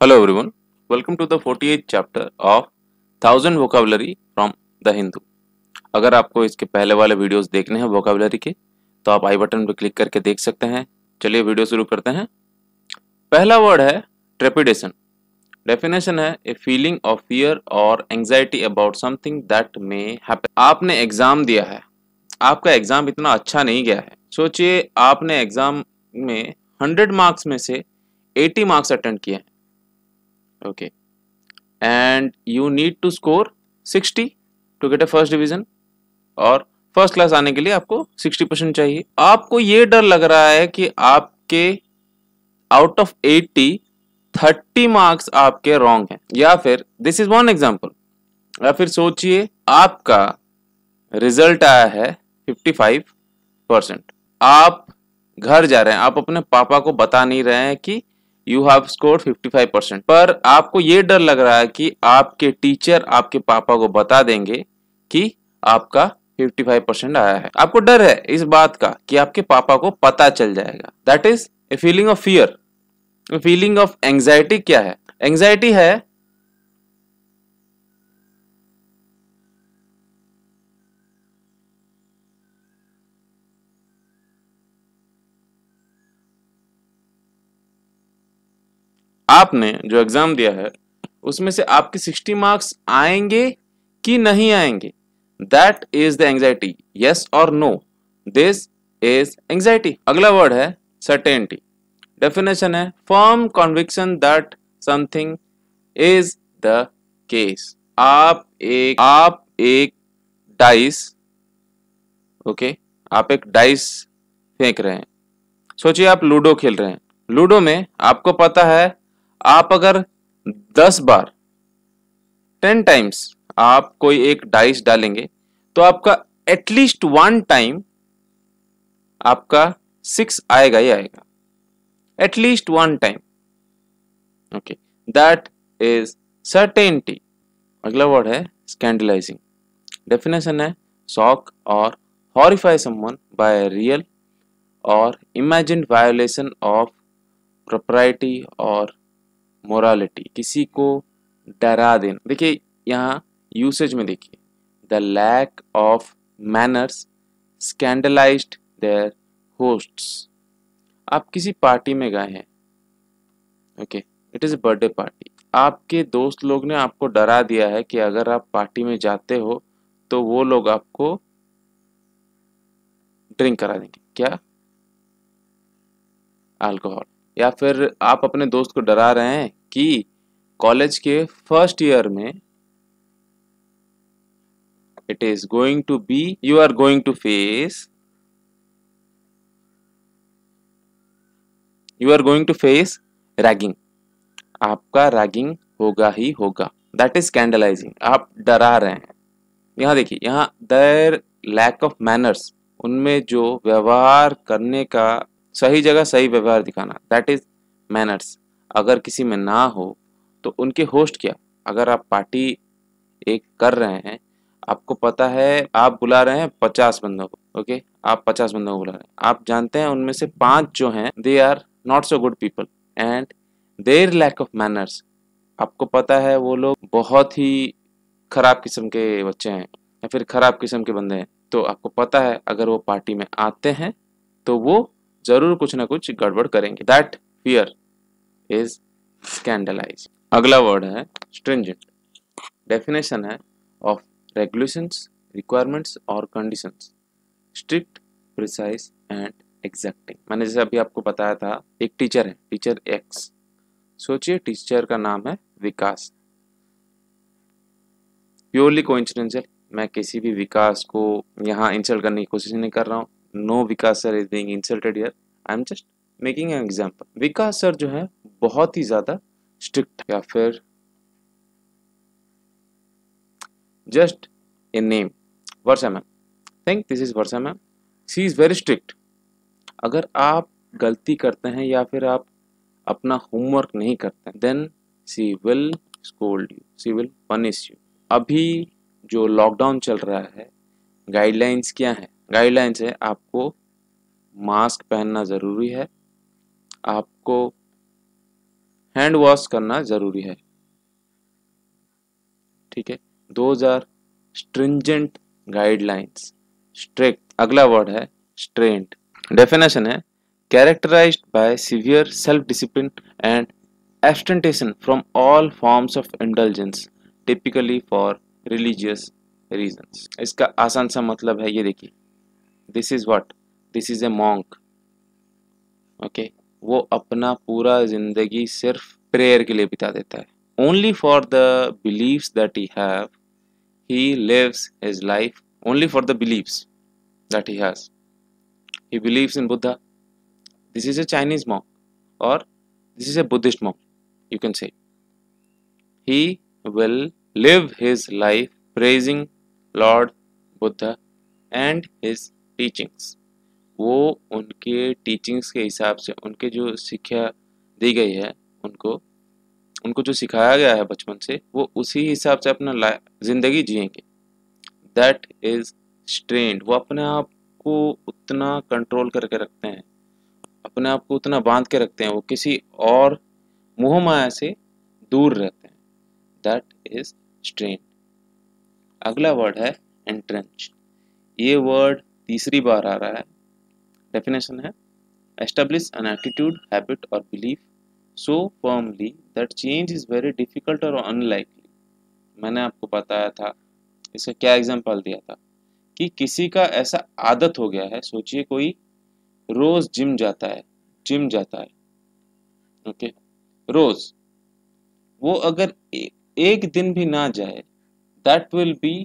Hello everyone, welcome to the 48th chapter of 1000 vocabulary from the Hindu। अगर आपको इसके पहले वाले वीडियोस देखने हैं वोकेबलरी के तो आप आई बटन पर क्लिक करके देख सकते हैं। चलिए वीडियो शुरू करते हैं। पहला वर्ड है ट्रेपिडेशन। डेफिनेशन है ए फीलिंग ऑफ फियर और anxiety about something that may happen. आपने एग्जाम दिया है, आपका एग्जाम इतना अच्छा नहीं गया है। सोचिए आपने एग्जाम में 100 मार्क्स में से 80 मार्क्स अटेंड किए हैं, okay, and you need to score 60 to get a first division और फर्स्ट क्लास आने के लिए आपको 60% चाहिए। आपको ये डर लग रहा है कि आपके आउट ऑफ 80 30 मार्क्स आपके रॉन्ग हैं, या फिर दिस इज वन एग्जांपल, या फिर सोचिए आपका रिजल्ट आया है 55%। आप घर जा रहे हैं, आप अपने पापा को बता नहीं रहे हैं कि यू हैव स्कोर्ड 55%, पर आपको ये डर लग रहा है कि आपके टीचर आपके पापा को बता देंगे कि आपका 55% आया है। आपको डर है इस बात का कि आपके पापा को पता चल जाएगा। That is a feeling of fear. Feeling of anxiety क्या है? एंजाइटी है आपने जो एग्जाम दिया है उसमें से आपके 60 मार्क्स आएंगे कि नहीं आएंगे। That is the anxiety. Yes और नो, दिस इज एंजाइटी। अगला वर्ड है सर्टेनिटी। डेफिनेशन है firm conviction that something is the case. आप एक डाइस, ओके, आप एक डाइस फेंक रहे हैं। सोचिए आप लूडो खेल रहे हैं। लूडो में आपको पता है आप अगर 10 बार 10 टाइम्स आप कोई एक डाइस डालेंगे तो आपका एटलीस्ट 1 टाइम आपका 6 आएगा ही आएगा, at least 1 time, okay, that is certainty. अगला वर्ड है स्कैंडलाइजिंग। डेफिनेशन है शॉक और हॉरिफाई समवन बाय रियल और इमेजिन्ड वायोलेशन ऑफ प्रोप्राइटी और मोरालिटी। किसी को डरा देना। देखिए यहाँ यूसेज में देखिए, the lack of manners scandalised their hosts. आप किसी पार्टी में गए हैं, okay, it is birthday party. आपके दोस्त लोग ने आपको डरा दिया है कि अगर आप पार्टी में जाते हो तो वो लोग आपको ड्रिंक करा देंगे। क्या? अल्कोहल। या फिर आप अपने दोस्त को डरा रहे हैं कि कॉलेज के फर्स्ट ईयर में it is going to be, you are going to face, you are going to face ragging. आपका रैगिंग होगा ही होगा। That is scandalising. आप डरा रहे हैं। यहाँ देखिए, यहाँ देयर लैक ऑफ मैनर्स, उनमें जो व्यवहार करने का, सही जगह सही व्यवहार दिखाना, दैट इज मैनर्स। अगर किसी में ना हो तो उनके होस्ट क्या? अगर आप पार्टी एक कर रहे हैं, आपको पता है आप बुला रहे हैं 50 बंदों को, ओके, आप 50 बंदों को बुला रहे हैं, आप जानते हैं उनमें से 5 जो हैं they are not so good people and their lack of manners. आपको पता है वो लोग बहुत ही खराब किस्म के बच्चे हैं या फिर खराब किस्म के बंदे हैं, तो आपको पता है अगर वो पार्टी में आते हैं तो वो जरूर कुछ ना कुछ गड़बड़ करेंगे। That fear is scandalise. अगला वर्ड है स्ट्रिंजेंट। डेफिनेशन है ऑफ रेगुलेशंस, रिक्वायरमेंट्स और कंडीशंस, स्ट्रिक्ट, प्रिसाइज एंड एग्जैक्टिंग। मैंने जैसे अभी आपको बताया था, एक टीचर है, टीचर एक्स। सोचिए टीचर का नाम है विकास। प्योरली कोइंसिडेंशियल, मैं किसी भी विकास को यहाँ इंसल्ट करने की कोशिश नहीं कर रहा हूँ। No Vikas sir is being insulted here, I am just making an example. Vikas sir जो है बहुत ही ज्यादा स्ट्रिक्ट, या फिर just a name, Varsha ma'am. Think this is Varsha ma'am, she is very strict. अगर आप गलती करते हैं या फिर आप अपना होमवर्क नहीं करते हैं, then she will scold you, she will punish you. अभी जो लॉकडाउन चल रहा है, गाइडलाइंस क्या है? गाइडलाइंस है आपको मास्क पहनना ज़रूरी है, आपको हैंड वॉश करना जरूरी है, ठीक है। Those are stringent guidelines, strict. अगला वर्ड है स्ट्रेंड। डेफिनेशन है characterized by severe self discipline and abstention from all forms of indulgence typically for religious reasons। इसका आसान सा मतलब है, ये देखिए, this is what, this is a monk, okay. वो अपना पूरा जिंदगी सिर्फ प्रेयर के लिए बिता देता है। Only for the believes that he have he lives his life, only for the beliefs that he has। he believes in Buddha, this is a Chinese monk, or this is a Buddhist monk, you can say। he will live his life praising Lord Buddha and his teachings। वो उनके teachings के हिसाब से, उनके जो शिक्षा दी गई है, उनको उनको जो सिखाया गया है बचपन से, वो उसी हिसाब से अपना जिंदगी जिएंगे। That is stern. वो अपने आप को उतना कंट्रोल करके रखते हैं, अपने आप को उतना बांध के रखते हैं, वो किसी और मोह माया से दूर रहते हैं। That is stern. अगला वर्ड है एंट्रेंच। ये वर्ड तीसरी बार आ रहा है। डेफिनेशन है एस्टेब्लिश एन एटीट्यूड, हैबिट और belief so firmly that change is very difficult or unlikely। मैंने आपको बताया था, इसका क्या एग्जांपल दिया था कि किसी का ऐसा आदत हो गया है, सोचिए कोई रोज जिम जाता है, ओके, रोज, वो अगर एक दिन भी ना जाए, that will be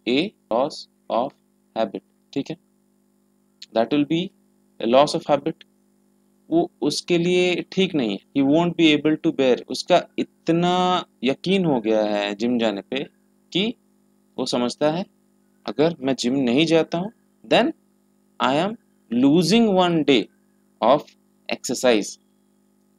a loss of habit, ठीक है, that will be a loss of habit. वो उसके लिए ठीक नहीं है। He won't be able to bear. उसका इतना यकीन हो गया है जिम जाने पे कि वो समझता है अगर मैं जिम नहीं जाता हूँ then I am losing one day of exercise.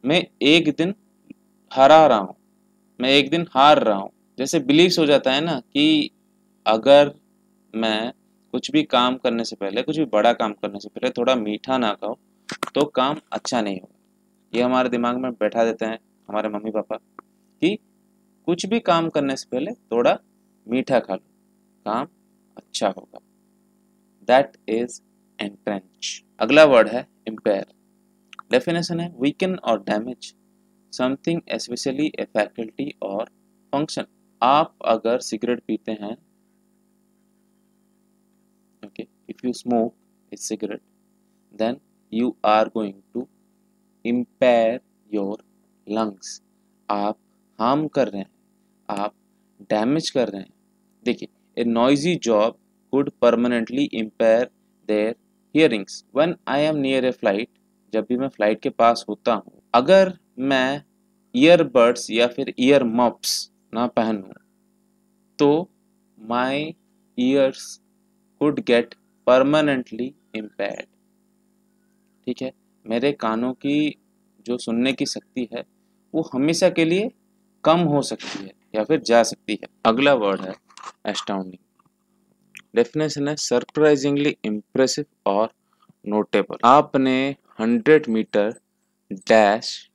मैं एक दिन हरा रहा हूँ, मैं एक दिन हार रहा हूँ। जैसे बिलीव्स हो जाता है ना कि अगर मैं कुछ भी काम करने से पहले, कुछ भी बड़ा काम करने से पहले थोड़ा मीठा ना खाओ तो काम अच्छा नहीं होगा। ये हमारे दिमाग में बैठा देते हैं हमारे मम्मी पापा कि कुछ भी काम करने से पहले थोड़ा मीठा खा लो, काम अच्छा होगा। That is entrench. अगला वर्ड है इम्पेयर। डेफिनेशन है वीकन और damage something, especially a faculty और फंक्शन। आप अगर सिगरेट पीते हैं, okay, if you smoke a cigarette then you are going to impair your lungs। आप हार्म कर रहे हैं, आप डैमेज कर रहे हैं। देखिए, a noisy job could permanently impair their hearings when I am near a flight। जब भी मैं फ्लाइट के पास होता हूँ, अगर मैं ईयरबड्स या फिर ईयर मफ्स ना पहनूं तो my ears could get permanently impaired। ठीक है, मेरे कानों की जो सुनने की शक्ति है वो हमेशा के लिए कम हो सकती है या फिर जा सकती है। अगला वर्ड है एस्टाउंडिंग। डेफिनेशन है सरप्राइजिंगली इम्प्रेसिव और नोटेबल। आपने 100 मीटर डैश,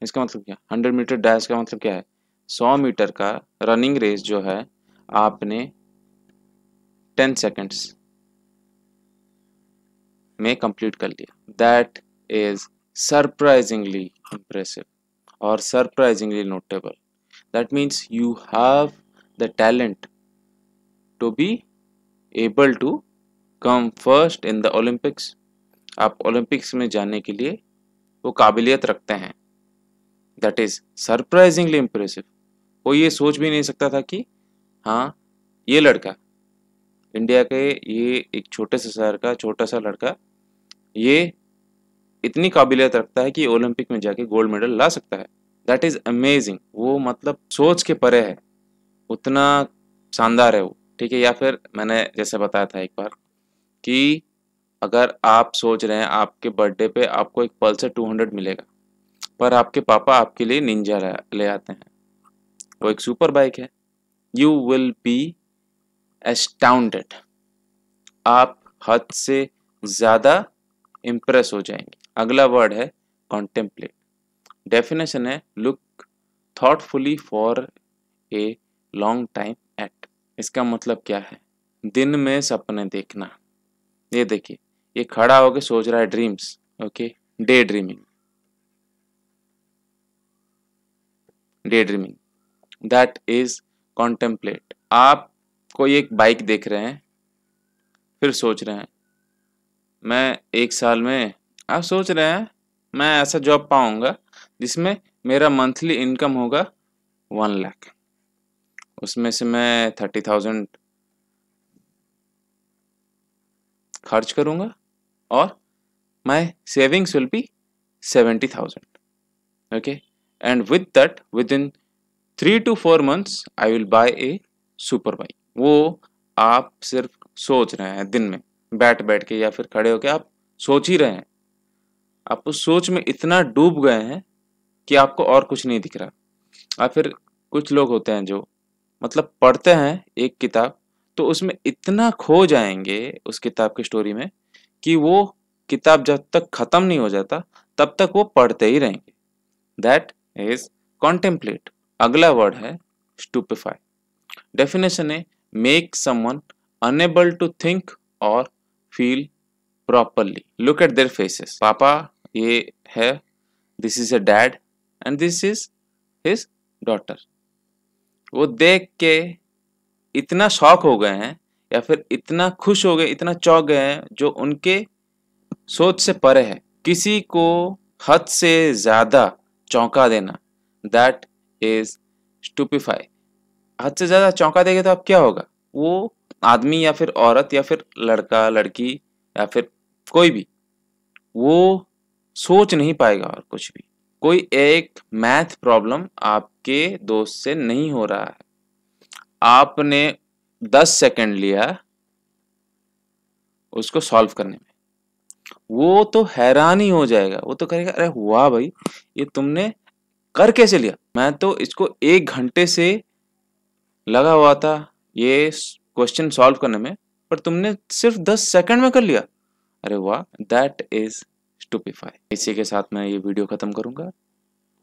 इसका मतलब क्या, 100 मीटर डैश का मतलब क्या है, 100 मीटर का रनिंग रेस जो है आपने 10 सेकेंड्स में कंप्लीट कर लिया। दैट इज सरप्राइजिंगली इम्प्रेसिव और surprisingly notable. That means you have the talent to be able to come first in the Olympics. आप ओलंपिक्स में जाने के लिए वो काबिलियत रखते हैं। That is surprisingly impressive. वो ये सोच भी नहीं सकता था कि हाँ, ये लड़का, इंडिया के ये एक छोटे से शहर का छोटा सा लड़का, ये इतनी काबिलियत रखता है कि ओलंपिक में जाके गोल्ड मेडल ला सकता है। That is amazing. वो मतलब सोच के परे है, उतना शानदार है वो, ठीक है। या फिर मैंने जैसे बताया था एक बार कि अगर आप सोच रहे हैं आपके बर्थडे पे आपको एक पल्सर 200 मिलेगा, पर आपके पापा आपके लिए निंजा ले आते हैं, वो एक सुपर बाइक है, यू विल बी एस्टाउंडेड। आप हद से ज्यादा इम्प्रेस हो जाएंगे। अगला वर्ड है कॉन्टेम्पलेट। डेफिनेशन है look thoughtfully for a long time at। इसका मतलब क्या है? दिन में सपने देखना। ये देखिए, ये खड़ा होके सोच रहा है dreams, okay, day dreaming, day dreaming that is contemplate. आप कोई एक बाइक देख रहे हैं, फिर सोच रहे हैं मैं 1 साल में, आप सोच रहे हैं मैं ऐसा जॉब पाऊंगा जिसमें मेरा मंथली इनकम होगा 1 लाख, उसमें से मैं 30,000 खर्च करूंगा और माई savings will be 70,000, okay, and with that within 3 to 4 months I will buy a super bike। वो आप सिर्फ सोच रहे हैं, दिन में बैठ बैठ के या फिर खड़े होके आप सोच ही रहे हैं, आप उस सोच में इतना डूब गए हैं कि आपको और कुछ नहीं दिख रहा। और फिर कुछ लोग होते हैं जो मतलब पढ़ते हैं एक किताब तो उसमें इतना खो जाएंगे उस किताब की स्टोरी में कि वो किताब जब तक खत्म नहीं हो जाता तब तक वो पढ़ते ही रहेंगे। That is contemplate. अगला वर्ड है स्टूपिफाई। डेफिनेशन है make someone unable to think और feel properly. Look at their faces. पापा ये है, this is a dad and this is his daughter. वो देख के इतना शॉक हो गए हैं या फिर इतना खुश हो गए, इतना चौंक गए हैं जो उनके सोच से परे है। किसी को हद से ज्यादा चौंका देना दैट इज स्टूपिफाई। हद से ज्यादा चौंका देंगे तो अब क्या होगा? वो आदमी या फिर औरत या फिर लड़का लड़की या फिर कोई भी वो सोच नहीं पाएगा और कुछ भी। कोई एक मैथ प्रॉब्लम आपके दोस्त से नहीं हो रहा है, आपने 10 सेकंड लिया उसको सॉल्व करने में, वो तो हैरान ही हो जाएगा। वो तो कहेगा अरे वाह भाई, ये तुमने कर कैसे लिया? मैं तो इसको 1 घंटे से लगा हुआ था ये क्वेश्चन सॉल्व करने में, पर तुमने सिर्फ 10 सेकंड में कर लिया। अरे वाह, दैट इज स्टूपिफाई। इसी के साथ मैं ये वीडियो खत्म करूंगा।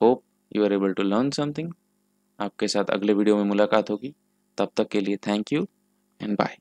Hope you are able to learn something. आपके साथ अगले वीडियो में मुलाकात होगी। तब तक के लिए थैंक यू एंड बाय।